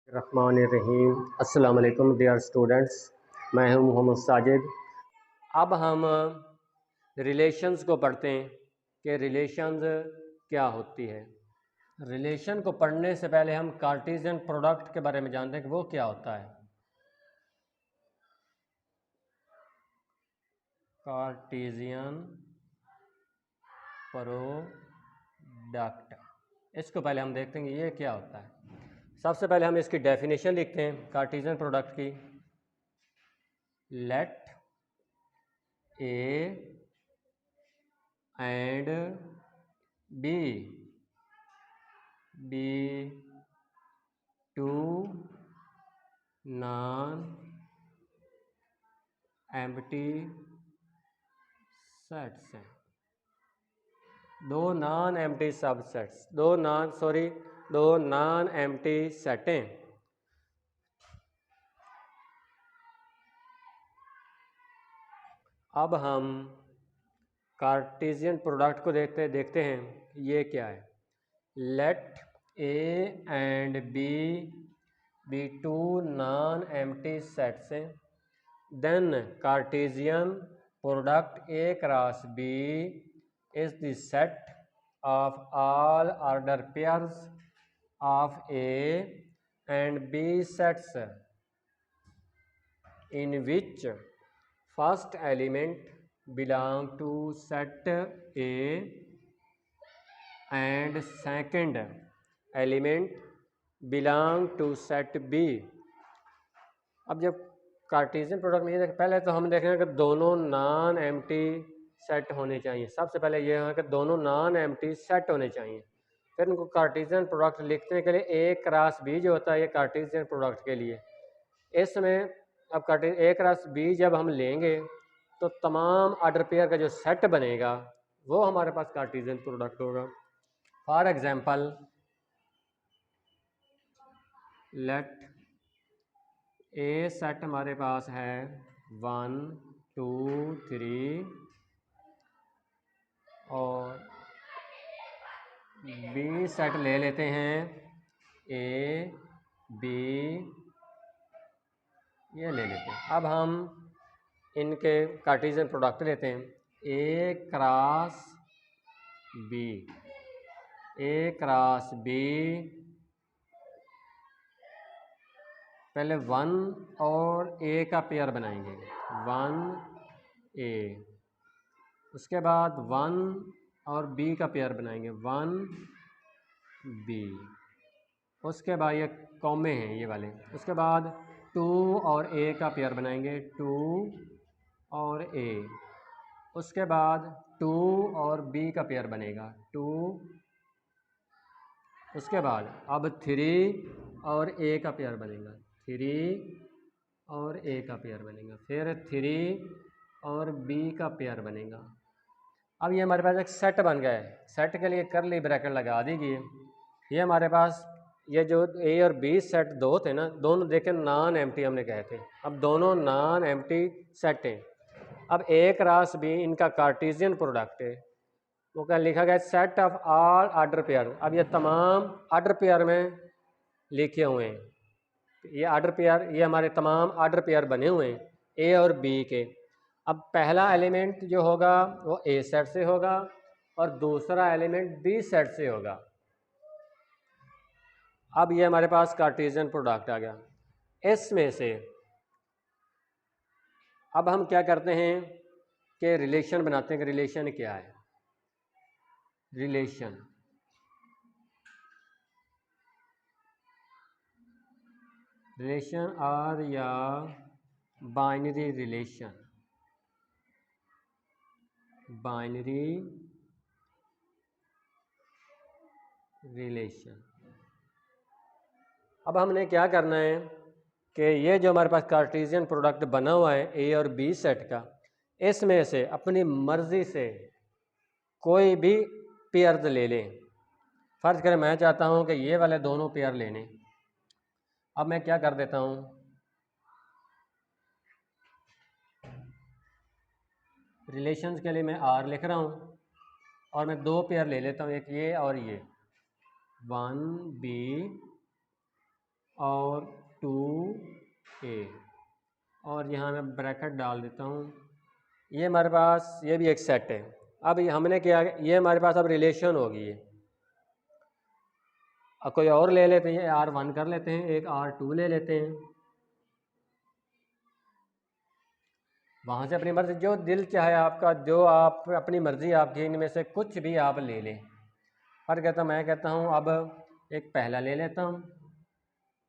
रहमानिर्रहीम। अस्सलाम वालेकुम dear students, मैं हूं मोहम्मद साजिद। अब हम रिलेशंस को पढ़ते हैं कि रिलेशंस क्या होती है। रिलेशन को पढ़ने से पहले हम कार्टेशियन प्रोडक्ट के बारे में जानते हैं कि वो क्या होता है। कार्टेशियन प्रोडक्ट, इसको पहले हम देखते हैं ये क्या होता है। सबसे पहले हम इसकी डेफिनेशन लिखते हैं कार्टेशियन प्रोडक्ट की। Let A and B be two non empty sets हैं। दो नॉन एम्प्टी सबसेट्स, दो नॉन एम्प्टी सेटें। अब हम कार्टेशियन प्रोडक्ट को देखते हैं ये क्या है। Let A and B two non empty sets हैं, then Cartesian product A cross B is the set of all order pairs of A and B sets in which first element belong to set A and second element belong to set B। अब जब Cartesian product में ये पहले तो हम देखेंगे कि दोनों नॉन एम्प्टी सेट होने चाहिए। सबसे पहले ये है कि दोनों नॉन एम्प्टी सेट होने चाहिए। फिर उनको कार्टेशियन प्रोडक्ट लिखने के लिए ए क्रॉस बी जो होता है ये कार्टेशियन प्रोडक्ट के लिए। इसमें अब ए क्रॉस बी जब हम लेंगे तो तमाम ऑर्डर पेयर का जो सेट बनेगा वो हमारे पास कार्टेशियन प्रोडक्ट होगा। For example let a set हमारे पास है 1 2 3 और बी सेट ले लेते हैं ए बी ये ले लेते हैं। अब हम इनके कार्टेशियन प्रोडक्ट लेते हैं। ए क्रॉस बी पहले 1 और ए का पेयर बनाएंगे 1 ए, उसके बाद 1 और बी का पेयर बनाएंगे 1 बी, उसके बाद ये कॉमे हैं ये वाले। उसके बाद 2 और ए का पेयर बनाएंगे 2 और ए, उसके बाद 2 और बी का पेयर बनेगा 2, उसके बाद अब 3 और ए का पेयर बनेगा 3 और ए का पेयर बनेगा, फिर 3 और बी का पेयर बनेगा। अब ये हमारे पास एक सेट बन गया है। सेट के लिए करली ब्रैकेट लगा दीजिए। ये हमारे पास ये जो ए और बी सेट दो थे ना, दोनों देखें नॉन एम्प्टी हमने कहे थे। अब दोनों नॉन एम्प्टी सेट हैं। अब ए क्रॉस बी इनका कार्टेशियन प्रोडक्ट है, वो क्या लिखा गया set of all order pair. अब ये तमाम ऑर्डर पेयर में लिखे हुए हैं, ये ऑर्डर पेयर, ये हमारे तमाम ऑर्डर पेयर बने हुए हैं ए और बी के। अब पहला एलिमेंट जो होगा वो ए सेट से होगा और दूसरा एलिमेंट बी सेट से होगा। अब ये हमारे पास कार्टेशियन प्रोडक्ट आ गया। इसमें से अब हम क्या करते हैं कि रिलेशन बनाते हैं कि रिलेशन क्या है। रिलेशन और या बाइनरी रिलेशन, अब हमने क्या करना है कि ये जो हमारे पास कार्टेशियन प्रोडक्ट बना हुआ है ए और बी सेट का, इसमें से अपनी मर्जी से कोई भी पेयर्स ले लें। फर्ज करें मैं चाहता हूं कि ये वाले दोनों पेयर लेने। अब मैं क्या कर देता हूं, रिलेशंस के लिए मैं आर लिख रहा हूं और मैं दो पेयर ले लेता हूं, एक ये और ये 1 बी और 2a, और यहाँ मैं ब्रैकेट डाल देता हूँ। ये हमारे पास ये भी एक सेट है। अब हमने क्या, ये हमारे पास अब रिलेशन होगी ये। अब कोई और ले लेते हैं, R1 कर लेते हैं, एक R2 ले लेते हैं। वहाँ से अपनी मर्ज़ी, जो दिल चाहे आपका, जो आप अपनी मर्ज़ी आपकी, इनमें से कुछ भी आप ले लें। पर मैं कहता हूँ अब एक पहला ले लेता हूँ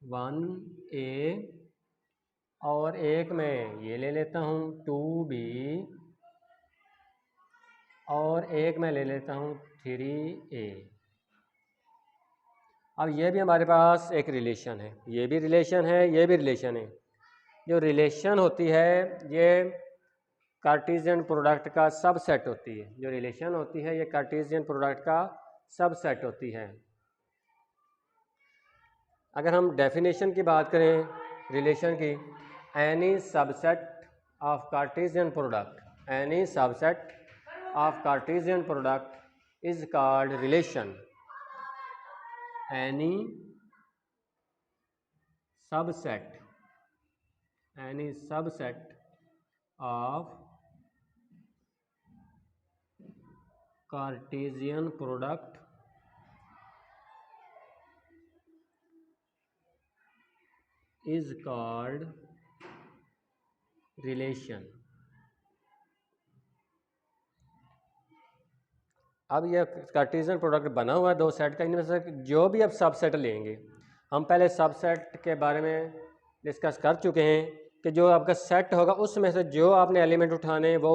1a, और एक मैं ये ले लेता हूँ 2b, और एक मैं ले लेता हूँ 3a। अब ये भी हमारे पास एक रिलेशन है, ये भी रिलेशन है, ये भी रिलेशन है। जो रिलेशन होती है ये कार्टेशियन प्रोडक्ट का सबसेट होती है। जो रिलेशन होती है ये कार्टेशियन प्रोडक्ट का सबसेट होती है। अगर हम डेफिनेशन की बात करें रिलेशन की, any subset of Cartesian product, any subset of Cartesian product is called relation. Any subset, any subset of Cartesian product is called relation। अब यह कार्टेशियन प्रोडक्ट बना हुआ है दो सेट का, इनमें से जो भी अब सबसेट लेंगे, हम पहले सबसेट के बारे में डिस्कस कर चुके हैं कि जो आपका सेट होगा उसमें से जो आपने एलिमेंट उठाने वो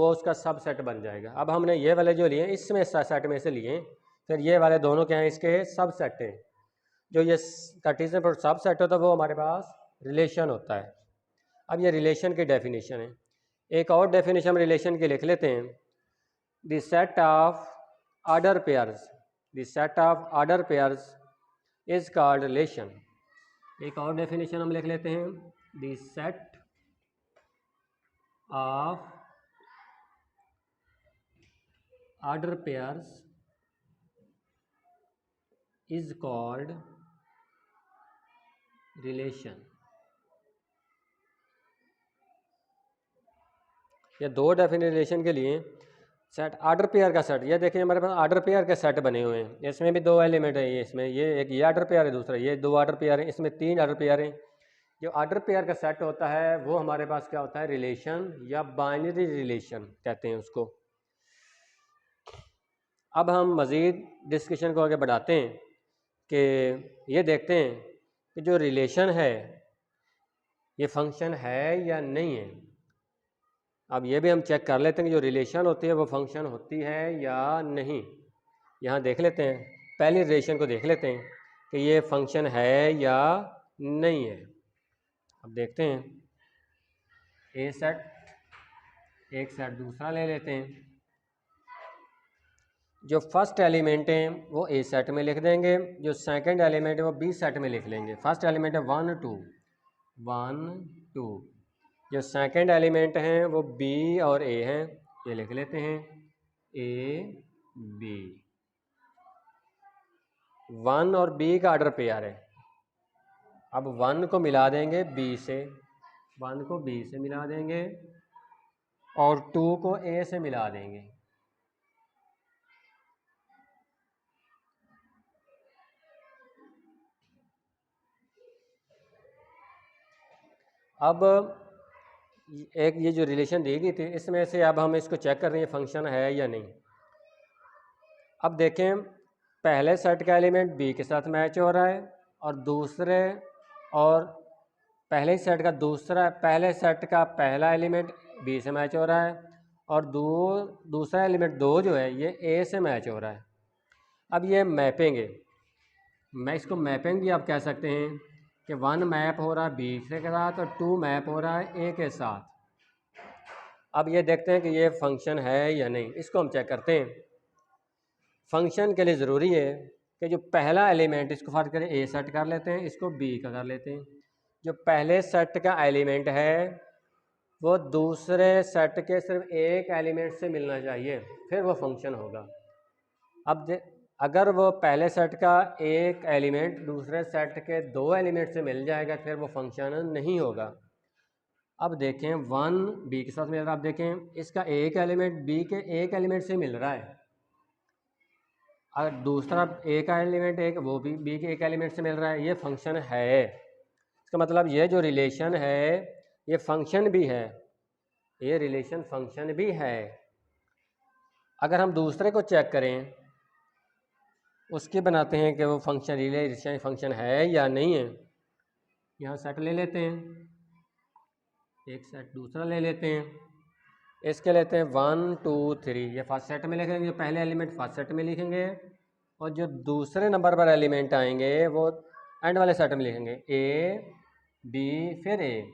उसका सबसेट बन जाएगा। अब हमने ये वाले जो लिए इसमें सेट में से लिए, फिर ये वाले दोनों क्या हैं, इसके सबसेट हैं। जो ये कार्टेशियन प्रोडक्ट सबसेट होता है वो हमारे पास रिलेशन होता है। अब ये रिलेशन की डेफिनेशन है। एक और डेफिनेशन हम रिलेशन की लिख लेते हैं, the set of order pairs, the set of order pairs is called relation. एक और डेफिनेशन हम लिख लेते हैं, the set of order pairs is called relation. ये दो डेफिनेशन रिलेशन के लिए। सेट ऑर्डर पेयर का सेट, ये देखिए हमारे पास ऑर्डर पेयर के सेट बने हुए हैं, इसमें भी दो एलिमेंट है, ये इसमें ये एक ये ऑर्डर पेयर है, दूसरा ये दो ऑर्डर पेयर है, इसमें तीन ऑर्डर पेयर हैं। जो ऑर्डर पेयर का सेट होता है वो हमारे पास क्या होता है, रिलेशन या बाइनरी रिलेशन कहते हैं उसको। अब हम मज़ीद डिस्कशन को आगे बढ़ाते हैं कि ये देखते हैं कि जो रिलेशन है ये फंक्शन है या नहीं है। अब ये भी हम चेक कर लेते हैं कि जो रिलेशन होती है वो फंक्शन होती है या नहीं। यहाँ देख लेते हैं, पहली रिलेशन को देख लेते हैं कि ये फंक्शन है या नहीं है। अब देखते हैं, ए सेट, एक सेट दूसरा ले लेते हैं। जो फर्स्ट एलिमेंट हैं वो ए सेट में लिख देंगे, जो सेकंड एलिमेंट है वो बी सेट में लिख लेंगे। फर्स्ट एलिमेंट है 1 2, 1 2। जो सेकंड एलिमेंट हैं वो बी और ए हैं, ये लिख लेते हैं ए बी। 1 और बी का ऑर्डर पेयर है। अब 1 को मिला देंगे बी से, 1 को बी से मिला देंगे और 2 को ए से मिला देंगे। अब एक ये जो रिलेशन दी गई थी इसमें से अब हम इसको चेक कर रहे हैं फंक्शन है या नहीं। अब देखें, पहले सेट का एलिमेंट बी के साथ मैच हो रहा है और दूसरे और पहले सेट का पहले सेट का पहला एलिमेंट बी से मैच हो रहा है और दूसरा एलिमेंट 2 जो है ये ए से मैच हो रहा है। अब ये मैपिंग है, मैं इसको मैपिंग भी आप कह सकते हैं कि 1 मैप हो रहा है बी के साथ और 2 मैप हो रहा है ए के साथ। अब ये देखते हैं कि ये फंक्शन है या नहीं, इसको हम चेक करते हैं। फंक्शन के लिए ज़रूरी है कि जो पहला एलिमेंट, इसको फर्ज करें ए सेट कर लेते हैं, इसको बी का कर लेते हैं। जो पहले सेट का एलिमेंट है वो दूसरे सेट के सिर्फ एक एलिमेंट से मिलना चाहिए, फिर वो फंक्शन होगा। अब अगर वो पहले सेट का एक एलिमेंट दूसरे सेट के दो एलिमेंट से मिल जाएगा फिर वो फंक्शन नहीं होगा। अब देखें 1 बी के साथ मिल रहा है, आप देखें इसका एक एलिमेंट बी के एक एलिमेंट से मिल रहा है, अगर दूसरा एक एलिमेंट एक वो भी बी के एक एलिमेंट से मिल रहा है, ये फंक्शन है। इसका मतलब ये जो रिलेशन है ये फंक्शन भी है, ये रिलेशन फंक्शन भी है। अगर हम दूसरे को चेक करें उसके बनाते हैं कि वो फंक्शन रिलेशन फंक्शन है या नहीं है। यहाँ सेट ले लेते हैं, एक सेट दूसरा ले लेते हैं, इसके लेते हैं 1 2 3, ये फर्स्ट सेट में लिखेंगे, जो पहले एलिमेंट फर्स्ट सेट में लिखेंगे और जो दूसरे नंबर पर एलिमेंट आएंगे वो एंड वाले सेट में लिखेंगे, ए बी फिर ए।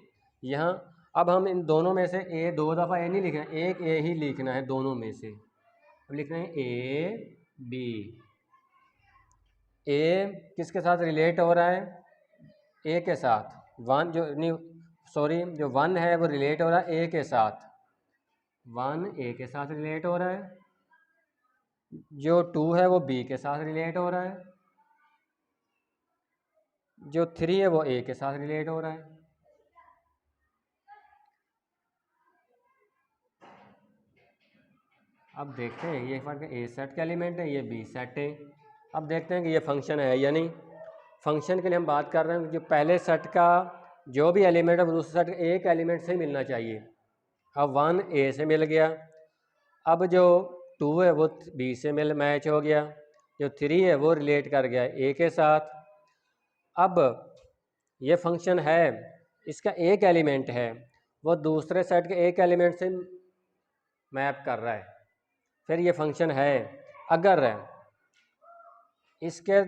यहाँ अब हम इन दोनों में से ए दो दफ़ा ए नहीं लिखना, एक ए ही लिखना है दोनों में से। अब लिखना है ए बी। ए किसके साथ रिलेट हो रहा है, ए के साथ। वन जो नहीं सॉरी जो 1 है वो रिलेट हो रहा है ए के साथ, 1 ए के साथ रिलेट हो रहा है, जो 2 है वो बी के साथ रिलेट हो रहा है, जो 3 है वो ए के साथ रिलेट हो रहा है। अब देखते हैं ये फर्क ए सेट का एलिमेंट है, ये बी सेट है। अब देखते हैं कि ये फंक्शन है या नहीं। फंक्शन के लिए हम बात कर रहे हैं जो पहले सेट का जो भी एलिमेंट है वो दूसरे सेट के एक एलिमेंट से ही मिलना चाहिए। अब 1 ए से मिल गया, अब जो 2 है वो बी से मैच हो गया, जो 3 है वो रिलेट कर गया ए के साथ। अब ये फंक्शन है, इसका एक एलिमेंट है वो दूसरे सेट के एक एलिमेंट से मैप कर रहा है, फिर ये फंक्शन है। अगर इसके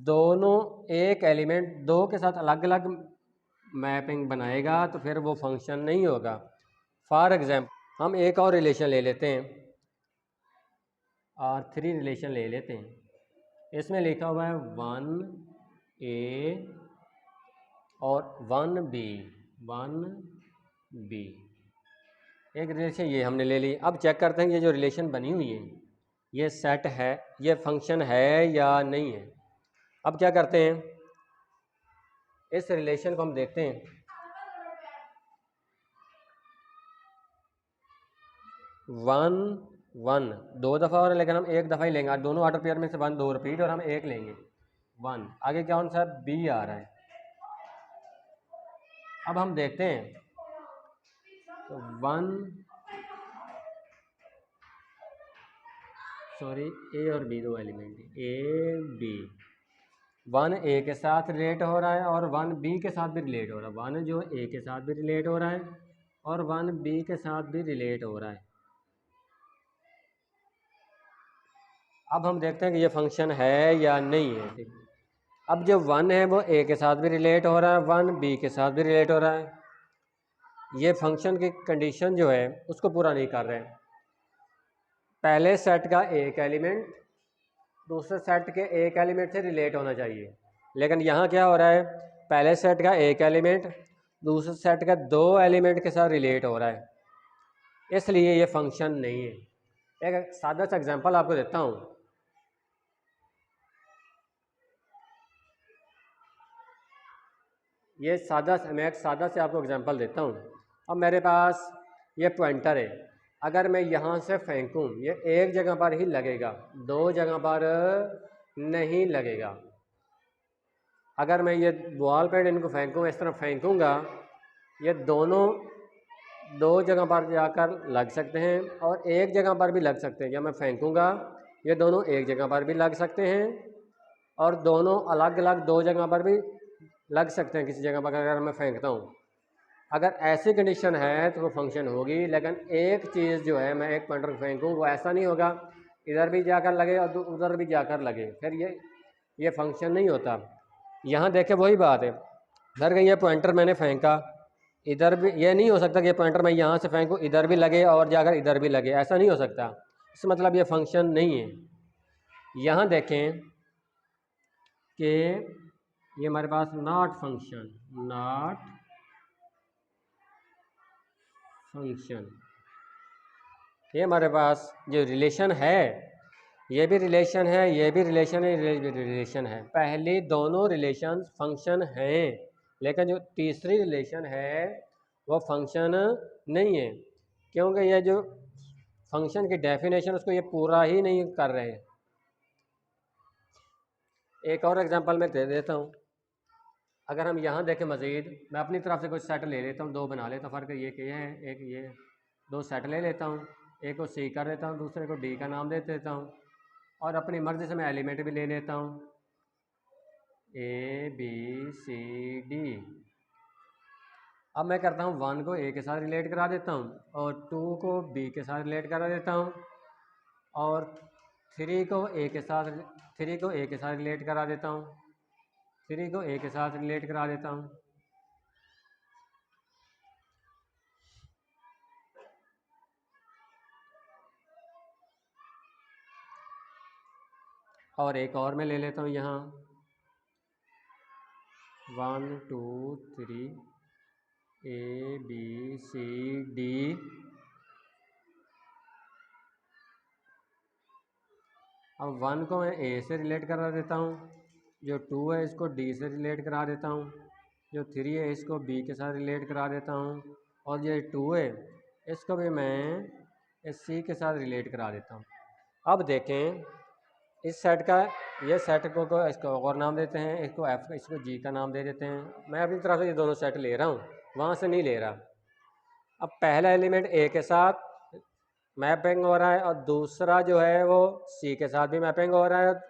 दोनों एक एलिमेंट दो के साथ अलग अलग मैपिंग बनाएगा तो फिर वो फंक्शन नहीं होगा। फॉर एग्जाम्पल हम एक और रिलेशन ले लेते हैं और 3 रिलेशन ले लेते हैं। इसमें लिखा हुआ है 1 ए और 1 बी, 1 बी एक रिलेशन ये हमने ले ली। अब चेक करते हैं ये जो रिलेशन बनी हुई है ये सेट है, ये फंक्शन है या नहीं है। अब क्या करते हैं, इस रिलेशन को हम देखते हैं। 1 1 दो दफ़ा और लेकिन हम एक दफ़ा ही लेंगे, दोनों ऑर्डर पेयर में से 1 2 रिपीट और हम एक लेंगे 1। आगे क्या कौन सा बी आ रहा है। अब हम देखते हैं तो 1 सॉरी ए और बी दो एलिमेंट ए बी, 1 ए के साथ रिलेट हो रहा है और 1 बी के साथ भी रिलेट हो रहा है, 1 जो ए के साथ भी रिलेट हो रहा है और 1 बी के साथ भी रिलेट हो रहा है। अब हम देखते हैं कि ये फंक्शन है या नहीं है। अब जो 1 है वो ए के साथ भी रिलेट हो रहा है, 1 बी के साथ भी रिलेट हो रहा है, ये फंक्शन की कंडीशन जो है उसको पूरा नहीं कर रहे हैं। पहले सेट का एक एलिमेंट दूसरे सेट के एक एलिमेंट से रिलेट होना चाहिए, लेकिन यहाँ क्या हो रहा है, पहले सेट का एक एलिमेंट दूसरे सेट का दो एलिमेंट के साथ रिलेट हो रहा है, इसलिए ये फंक्शन नहीं है। एक सादा सा एग्जांपल आपको देता हूँ। मैं एक सादा से आपको एग्जांपल देता हूँ। अब मेरे पास ये पॉइंटर है, अगर मैं यहाँ से फेंकूँ ये एक जगह पर ही लगेगा, दो जगह पर नहीं लगेगा। अगर मैं ये बॉल पेन इनको फेंकूँ, इस तरह फेंकूँगा, ये दोनों दो जगह पर जाकर लग सकते हैं और एक जगह पर भी लग सकते हैं। जब मैं फेंकूँगा ये दोनों एक जगह पर भी लग सकते हैं और दोनों अलग अलग दो जगह पर भी लग सकते हैं किसी जगह पर अगर मैं फेंकता हूँ। अगर ऐसी कंडीशन है तो वो फंक्शन होगी, लेकिन एक चीज़ जो है मैं एक पॉइंटर फेंकूँ वो ऐसा नहीं होगा इधर भी जाकर लगे और उधर भी जाकर लगे, फिर ये फंक्शन नहीं होता। यहाँ देखें वही बात है, धर गई ये पॉइंटर मैंने फेंका, इधर भी ये नहीं हो सकता कि ये पॉइंटर मैं यहाँ से फेंकूँ इधर भी लगे और जाकर इधर भी लगे, ऐसा नहीं हो सकता। इसका मतलब ये फंक्शन नहीं है। यहाँ देखें कि ये हमारे पास नॉट फंक्शन ये हमारे पास जो रिलेशन है ये भी रिलेशन है, ये भी रिलेशन है, ये भी रिलेशन है। पहली दोनों रिलेशन फंक्शन हैं, लेकिन जो तीसरी रिलेशन है वो फंक्शन नहीं है, क्योंकि ये जो फंक्शन की डेफिनेशन उसको ये पूरा ही नहीं कर रहे हैं। एक और एग्जांपल मैं दे देता हूँ। अगर हम यहाँ देखें मज़ीद, मैं अपनी तरफ से कुछ सेट ले लेता हूँ, दो बना लेता हूँ। फ़र्क ये क्या है, एक ये दो सेट ले लेता हूँ, एक को सी कर देता हूँ, दूसरे को डी का नाम दे देता हूँ, और अपनी मर्ज़ी से मैं एलिमेंट भी ले लेता हूँ, ए बी सी डी। अब मैं करता हूँ 1 को ए के साथ रिलेट करा देता हूँ, और 2 को बी के साथ रिलेट करा देता हूँ, और 3 को ए के साथ रिलेट करा देता हूँ, 3 को ए के साथ रिलेट करा देता हूँ। और एक और मैं ले लेता हूँ यहाँ 1 2 3 ए बी सी डी। अब 1 को मैं ए से रिलेट करा देता हूँ, जो 2 है इसको डी से रिलेट करा देता हूँ, जो 3 है इसको बी के साथ रिलेट करा देता हूँ, और ये 2 है इसको भी मैं इस सी के साथ रिलेट करा देता हूँ। अब देखें इस सेट का, ये सेट को इसको और नाम देते हैं, इसको एफ, इसको जी का नाम दे देते हैं। मैं अपनी तरफ से ये दोनों सेट ले रहा हूँ, वहाँ से नहीं ले रहा। अब पहला एलिमेंट ए के साथ मैपिंग हो रहा है, और दूसरा जो है वो सी के साथ भी मैपिंग हो रहा है, और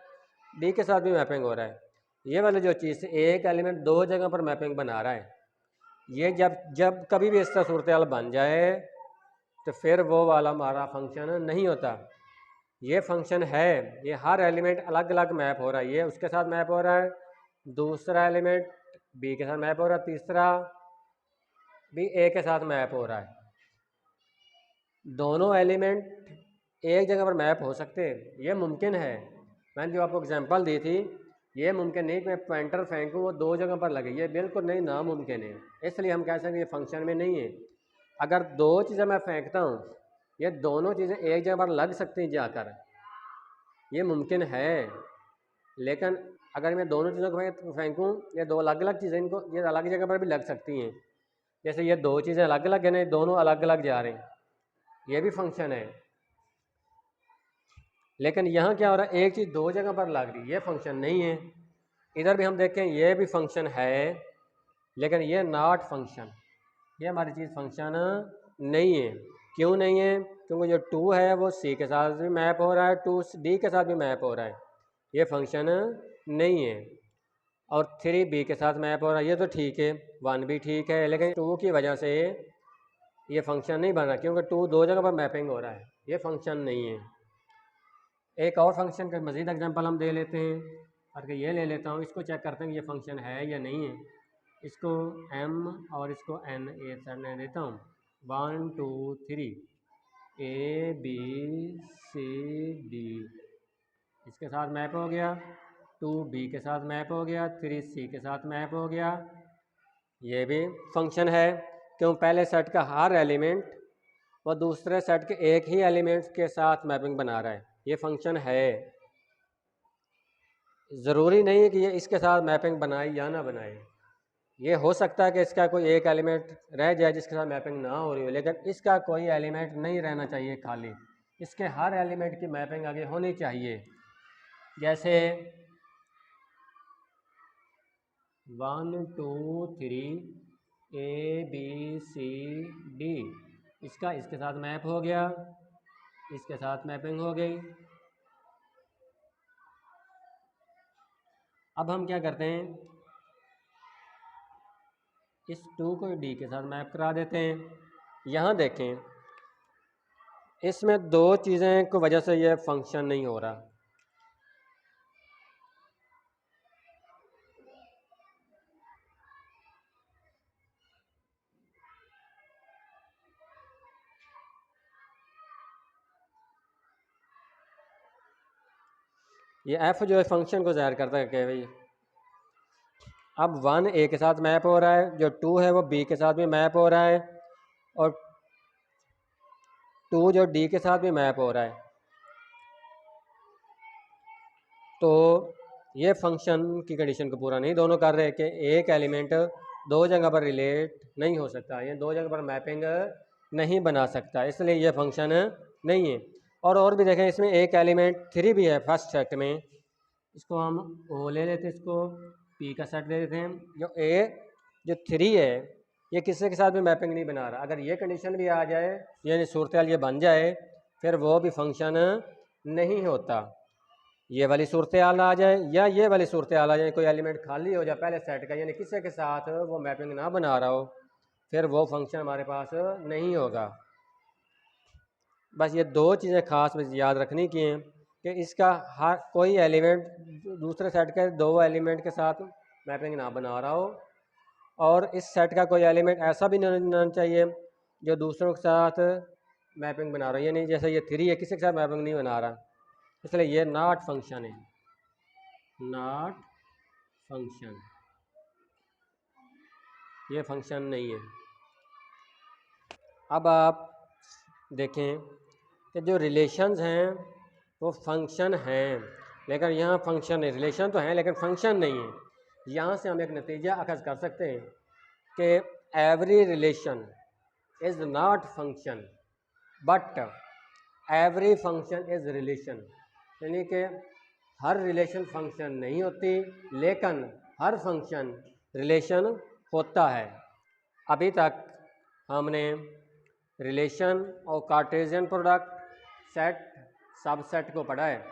डी के साथ भी मैपिंग हो रहा है। ये वाली जो चीज़, एक एलिमेंट दो जगह पर मैपिंग बना रहा है, ये जब कभी भी इस तरह सूरत हाल बन जाए तो फिर वो वाला हमारा फंक्शन नहीं होता। ये फंक्शन है, ये हर एलिमेंट अलग अलग मैप हो रहा है, ये उसके साथ मैप हो रहा है, दूसरा एलिमेंट बी के साथ मैप हो रहा है, तीसरा भी ए के साथ मैप हो रहा है। दोनों एलिमेंट एक जगह पर मैप हो सकते हैं, ये मुमकिन है। मैंने जो आपको एग्जांपल दी थी, ये मुमकिन नहीं कि मैं पॉइंटर फेंकूँ वो दो जगह पर लगे, ये बिल्कुल नहीं, नामुमकिन है। इसलिए हम कह सकते हैं ये फंक्शन में नहीं है। अगर दो चीज़ें मैं फेंकता हूँ, ये दोनों चीज़ें एक जगह पर लग सकती हैं जाकर, ये मुमकिन है। लेकिन अगर मैं दोनों चीज़ों को फेंकूँ, ये दो अलग अलग चीज़ें, इनको ये अलग जगह पर भी लग सकती हैं। जैसे ये दो चीज़ें अलग अलग है ना, दोनों अलग अलग जा रहे हैं, ये भी फंक्शन है। लेकिन यहाँ क्या हो रहा है, एक चीज़ दो जगह पर लग रही है, ये फंक्शन नहीं है। इधर भी हम देखें, ये भी फंक्शन है, लेकिन ये नॉट फंक्शन, ये हमारी चीज़ फंक्शन नहीं है। क्यों नहीं है? क्योंकि जो 2 है वो सी के साथ भी मैप हो रहा है, 2 डी के साथ भी मैप हो रहा है, ये फंक्शन नहीं है। और 3 बी के साथ मैप हो रहा है, ये तो ठीक है, 1 भी ठीक है, लेकिन 2 की वजह से ये फंक्शन नहीं बन रहा, क्योंकि 2 दो जगह पर मैपिंग हो रहा है, ये फंक्शन नहीं है। एक और फंक्शन का मज़ीद एग्जांपल हम दे लेते हैं, और ये ले लेता हूँ, इसको चेक करते हैं कि ये फंक्शन है या नहीं है। इसको m और इसको n ए सेट देता हूँ, 1 2 3 ए बी सी डी, इसके साथ मैप हो गया, 2 बी के साथ मैप हो गया, 3 सी के साथ मैप हो गया, ये भी फंक्शन है। क्यों? पहले सेट का हर एलिमेंट वो दूसरे सेट के एक ही एलिमेंट्स के साथ मैपिंग बना रहा है, ये फंक्शन है। ज़रूरी नहीं है कि ये इसके साथ मैपिंग बनाए या ना बनाए, ये हो सकता है कि इसका कोई एक एलिमेंट रह जाए जिसके साथ मैपिंग ना हो रही हो, लेकिन इसका कोई एलिमेंट नहीं रहना चाहिए खाली, इसके हर एलिमेंट की मैपिंग आगे होनी चाहिए। जैसे 1 2 3 ए बी सी डी, इसका इसके साथ मैप हो गया, इसके साथ मैपिंग हो गई। अब हम क्या करते हैं, इस 2 को डी के साथ मैप करा देते हैं। यहाँ देखें, इसमें दो चीज़ें की वजह से यह फंक्शन नहीं हो रहा। ये एफ जो है फंक्शन को ज़ाहिर करता है कि भाई अब 1 ए के साथ मैप हो रहा है, जो 2 है वो बी के साथ भी मैप हो रहा है, और 2 जो डी के साथ भी मैप हो रहा है। तो ये फंक्शन की कंडीशन को पूरा नहीं दोनों कर रहे कि एक एलिमेंट दो जगह पर रिलेट नहीं हो सकता, ये दो जगह पर मैपिंग नहीं बना सकता, इसलिए ये फंक्शन नहीं है। और भी देखें, इसमें एक एलिमेंट 3 भी है फर्स्ट सेट में, इसको हम वो ले लेते हैं, इसको पी का सेट ले लेते हैं। जो 3 है ये किसी के साथ भी मैपिंग नहीं बना रहा। अगर ये कंडीशन भी आ जाए, यानी सूरत ये बन जाए, फिर वो भी फंक्शन नहीं होता। ये वाली सूरत हाल आ जाए या ये वाली सूरत हाल आ जाए, कोई एलिमेंट खाली हो जाए पहले सेट का, यानी किसी के साथ वो मैपिंग ना बना रहा हो, फिर वो फंक्शन हमारे पास नहीं होगा। बस ये दो चीज़ें खास याद रखनी की हैं कि इसका हर कोई एलिमेंट दूसरे सेट के दो एलिमेंट के साथ मैपिंग ना बना रहा हो, और इस सेट का कोई एलिमेंट ऐसा भी नहीं होना चाहिए जो दूसरों के साथ मैपिंग बना रहा हो, यानी जैसे ये 3 है किसी के साथ मैपिंग नहीं बना रहा, इसलिए ये नॉट फंक्शन है, नॉट फंक्शन, ये फंक्शन नहीं है। अब आप देखें कि जो रिलेशंस हैं वो फंक्शन हैं, लेकिन यहाँ फंक्शन है, रिलेशन तो हैं लेकिन फंक्शन नहीं है। यहाँ से हम एक नतीजा अखज़ कर सकते हैं कि every relation is not function but every function is relation, यानी कि हर रिलेशन फंक्शन नहीं होती लेकिन हर फंक्शन रिलेशन होता है। अभी तक हमने रिलेशन और कार्टेशियन प्रोडक्ट, सेट, सबसेट को पढ़ा है।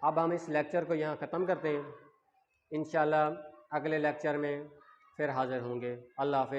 अब हम इस लेक्चर को यहाँ ख़त्म करते हैं, इंशाल्लाह अगले लेक्चर में फिर हाज़िर होंगे। अल्लाह हाफ़िज़।